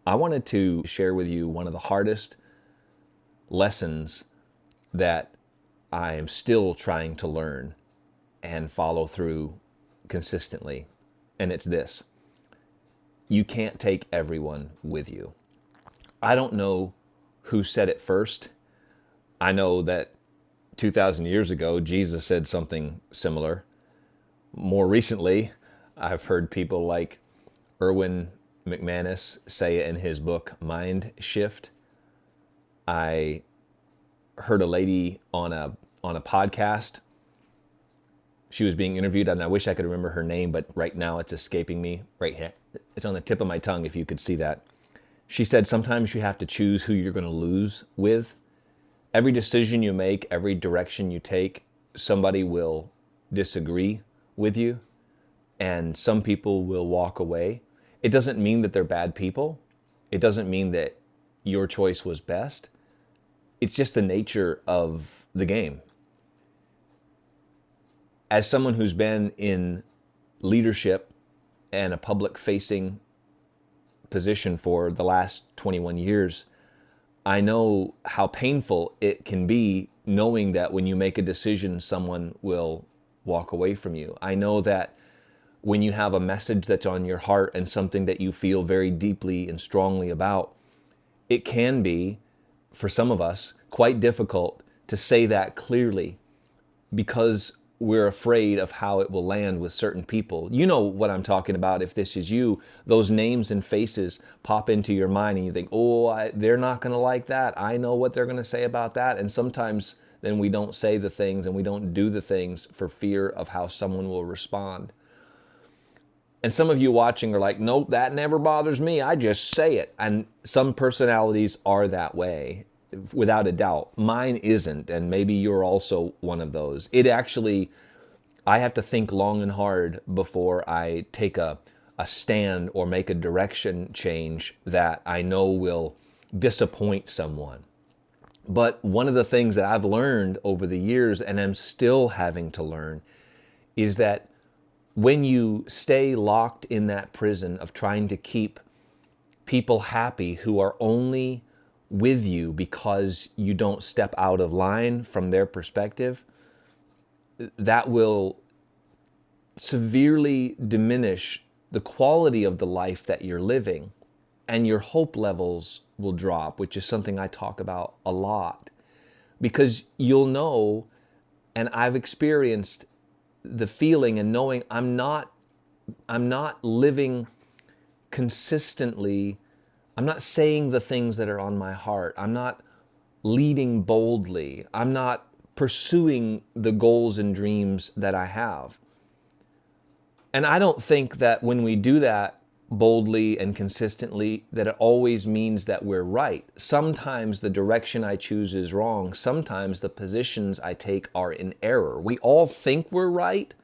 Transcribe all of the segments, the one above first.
I wanted to share with you one of the hardest lessons that I am still trying to learn and follow through consistently. And it's this: you can't take everyone with you. I don't know who said it first. I know that 2,000 years ago, Jesus said something similar. More recently, I've heard people like Erwin McManus say it in his book, Mind Shift. I heard a lady on a podcast. She was being interviewed, and I wish I could remember her name, but right now it's escaping me. Right here, it's on the tip of my tongue. If you could see that, she said sometimes you have to choose who you're going to lose with. Every decision you make, every direction you take, somebody will disagree with you, and some people will walk away. It doesn't mean that they're bad people. It doesn't mean that your choice was best. It's just the nature of the game. As someone who's been in leadership and a public-facing position for the last 21 years, I know how painful it can be knowing that when you make a decision, someone will walk away from you. I know that when you have a message that's on your heart and something that you feel very deeply and strongly about, it can be, for some of us, quite difficult to say that clearly because we're afraid of how it will land with certain people. You know what I'm talking about. If this is you, those names and faces pop into your mind and you think, they're not going to like that. I know what they're going to say about that. And sometimes then we don't say the things and we don't do the things for fear of how someone will respond. And some of you watching are like, nope, that never bothers me. I just say it. And some personalities are that way, without a doubt. Mine isn't, and maybe you're also one of those. I have to think long and hard before I take a stand or make a direction change that I know will disappoint someone. But one of the things that I've learned over the years, and I'm still having to learn, is that when you stay locked in that prison of trying to keep people happy who are only with you because you don't step out of line from their perspective, that will severely diminish the quality of the life that you're living, and your hope levels will drop, which is something I talk about a lot. Because you'll know, and I've experienced the feeling and knowing I'm not living consistently. I'm not saying the things that are on my heart. I'm not leading boldly. I'm not pursuing the goals and dreams that I have. And I don't think that when we do that boldly and consistently, that it always means that we're right. Sometimes the direction I choose is wrong. Sometimes the positions I take are in error. We all think we're right,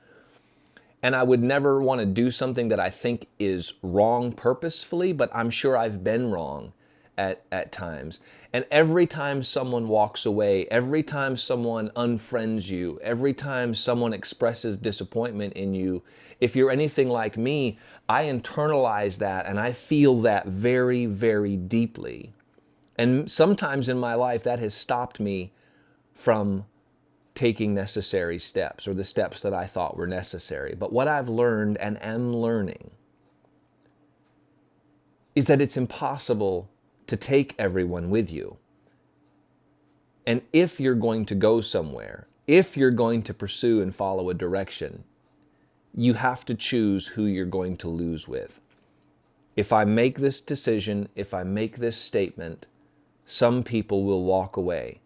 and I would never want to do something that I think is wrong purposefully, but I'm sure I've been wrong at times. And every time someone walks away, every time someone unfriends you, every time someone expresses disappointment in you, if you're anything like me, I internalize that and I feel that very, very deeply. And sometimes in my life that has stopped me from taking necessary steps, or the steps that I thought were necessary. But what I've learned and am learning is that it's impossible to take everyone with you. And if you're going to go somewhere, if you're going to pursue and follow a direction, you have to choose who you're going to lose with. If I make this decision, if I make this statement, some people will walk away.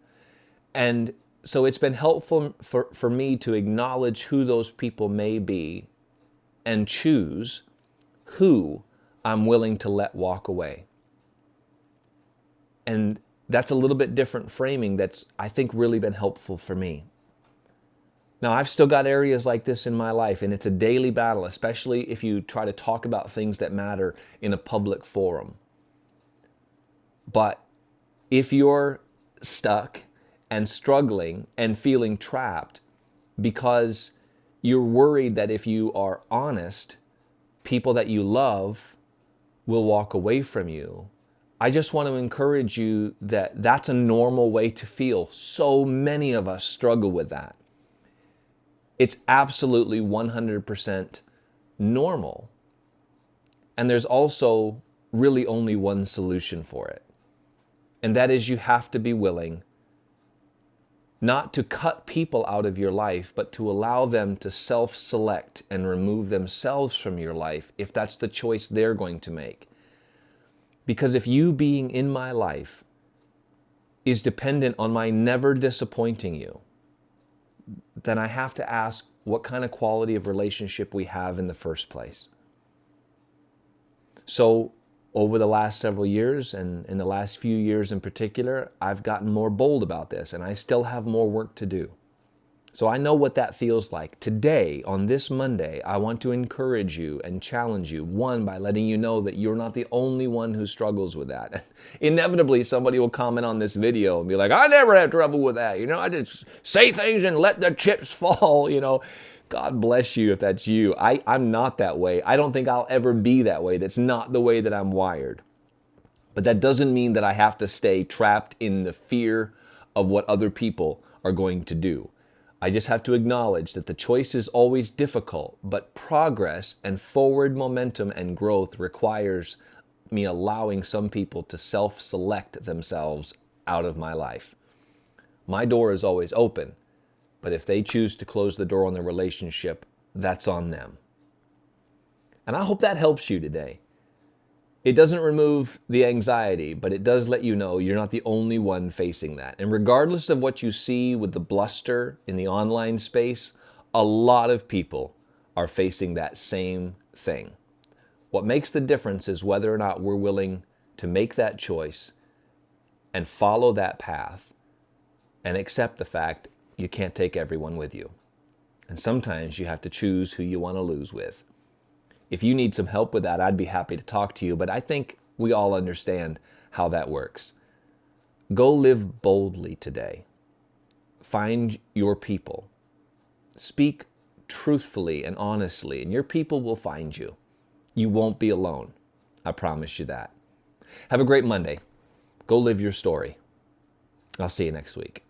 And so it's been helpful for me to acknowledge who those people may be and choose who I'm willing to let walk away. And that's a little bit different framing that's, I think, really been helpful for me. Now, I've still got areas like this in my life, and it's a daily battle, especially if you try to talk about things that matter in a public forum. But if you're stuck and struggling and feeling trapped because you're worried that if you are honest, people that you love will walk away from you, I just want to encourage you that that's a normal way to feel. So many of us struggle with that. It's absolutely 100% normal. And there's also really only one solution for it. And that is, you have to be willing not to cut people out of your life, but to allow them to self-select and remove themselves from your life if that's the choice they're going to make. Because if you being in my life is dependent on my never disappointing you, then I have to ask what kind of quality of relationship we have in the first place. So over the last several years, and in the last few years in particular, I've gotten more bold about this, and I still have more work to do. So I know what that feels like. Today, on this Monday, I want to encourage you and challenge you, one, by letting you know that you're not the only one who struggles with that. Inevitably, somebody will comment on this video and be like, I never have trouble with that. I just say things and let the chips fall, God bless you if that's you. I'm not that way. I don't think I'll ever be that way. That's not the way that I'm wired. But that doesn't mean that I have to stay trapped in the fear of what other people are going to do. I just have to acknowledge that the choice is always difficult, but progress and forward momentum and growth requires me allowing some people to self-select themselves out of my life. My door is always open, but if they choose to close the door on the relationship, that's on them. And I hope that helps you today. It doesn't remove the anxiety, but it does let you know you're not the only one facing that. And regardless of what you see with the bluster in the online space, a lot of people are facing that same thing. What makes the difference is whether or not we're willing to make that choice and follow that path and accept the fact you can't take everyone with you. And sometimes you have to choose who you want to lose with. If you need some help with that, I'd be happy to talk to you, but I think we all understand how that works. Go live boldly today. Find your people. Speak truthfully and honestly, and your people will find you. You won't be alone. I promise you that. Have a great Monday. Go live your story. I'll see you next week.